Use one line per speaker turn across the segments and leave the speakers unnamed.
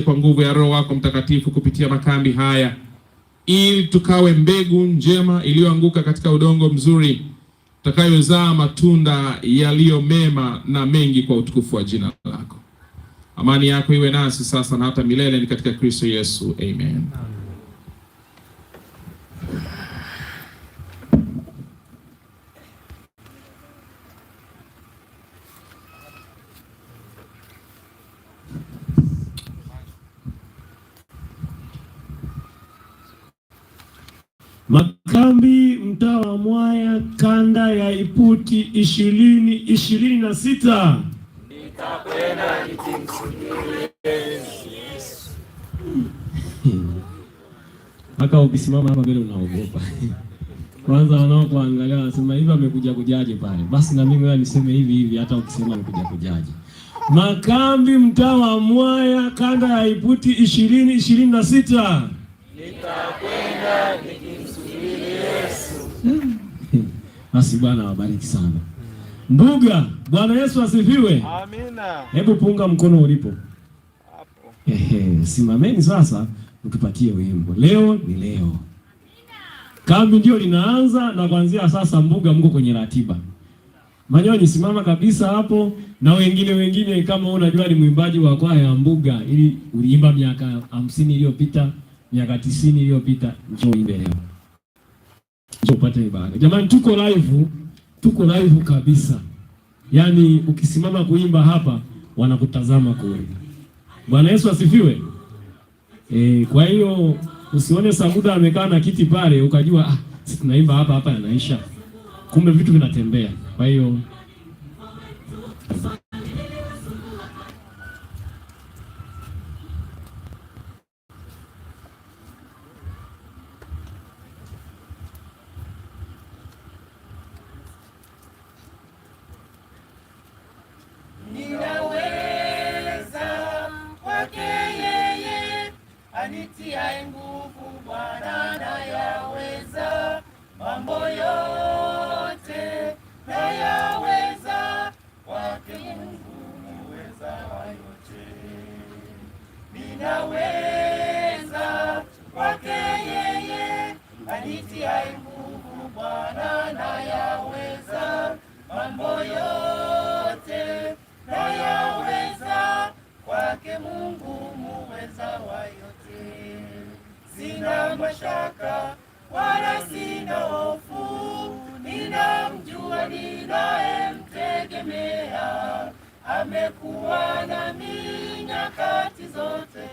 kwa nguvu ya Roho wako Mtakatifu kupitia makambi haya, ili tukawe mbegu njema iliyoanguka katika udongo mzuri, tutakayozaa matunda yaliyo mema na mengi kwa utukufu wa jina lako. Amani yako iwe nasi sasa na hata milele, ni katika Kristo Yesu. Amen.
Makambi mtaa wa Mwaya kanda ya Iputi 2026.
Nitakwenda nikimsubiri Yesu.
Haka ukisimama hapa mbele unaogopa. Kwanza wanaokuangalia wanasema hivi amekuja kujaje pale. Basi na mimi niseme hivi hata ukisema amekuja kujaje. Makambi mtaa wa Mwaya kanda ya Iputi 2026.
Nitakwenda nikimsubiri Yesu.
Basi Bwana wabariki sana. Mbuga, Bwana Yesu asifiwe.
Amina.
Hebu punga mkono ulipo.
Hapo.
Simameni sasa utupatie wimbo. Leo ni leo. Kambi ndio linaanza na kuanzia sasa Mbuga mko kwenye ratiba. Manyoni simama kabisa hapo, na wengine kama unajua ni mwimbaji wa kwaya ya Mbuga ili uliimba miaka 50 iliyopita, miaka 90 iliyopita, njoo imbe leo. Njoo upate ibada. Jamani tuko live kabisa. Yaani ukisimama kuimba hapa wanakutazama kule. Bwana Yesu asifiwe. Kwa hiyo usione Samuda amekaa na kiti pale ukajua si tunaimba hapa yanaisha. Kumbe vitu vinatembea. Kwa hiyo
anitiaye nguvu, Bwana nayaweza mambo yote, nayaweza kwake Mungu muweza wa yote. Ninaweza kwake yeye anitiaye nguvu, Bwana nayaweza mambo yote, nayaweza kwake Mungu muweza wa yote. Sina mashaka wala sina hofu, ninamjua ninayemtegemea, amekuwa nami nyakati zote,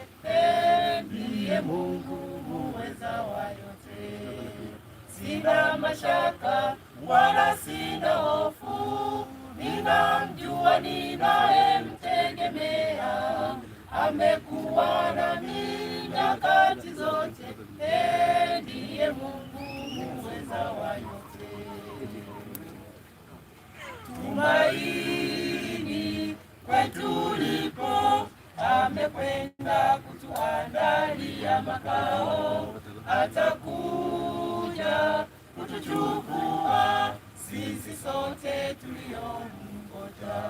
ndiye Mungu muweza wa yote. Sina mashaka wala sina hofu, ninamjua ninayemtegemea, amekuwa nami nyakati zote, ndiye Mungu muweza wa yote. Tumaini kwetu lipo, amekwenda kutuandalia makao, atakuja kutuchukua sisi sote tuliomngoja.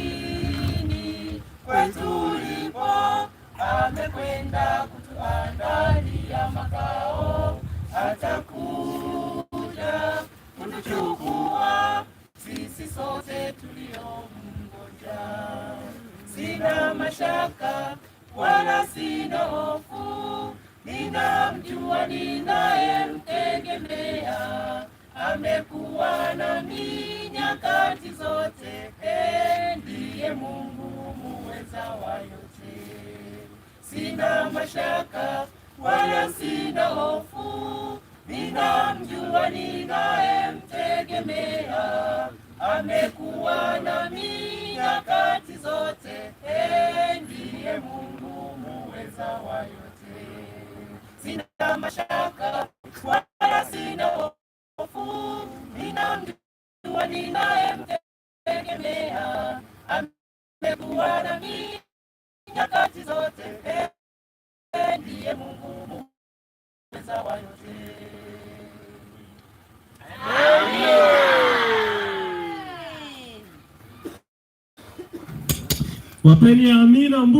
Tumaini kwetu lipo, amekwenda kutuandalia makao, atakuja kutuchukua sisi sote tuliomngoja. Sina mashaka wala sina hofu, ninamjua ninayemtegemea, amekuwa nami nyakati zote, ndiye Mungu muweza wa yote. Sina mashaka wala sina hofu, ninamjua ninayemtegemea, amekuwa nami nyakati zote, ndiye Mungu muweza wa yote. Sina mashaka wala sina hofu, ninamjua ninayemtegemea, amekuwa nami nyakati zote, ndiye Mungu muweza wa yote.
Wapeni amina mbuga.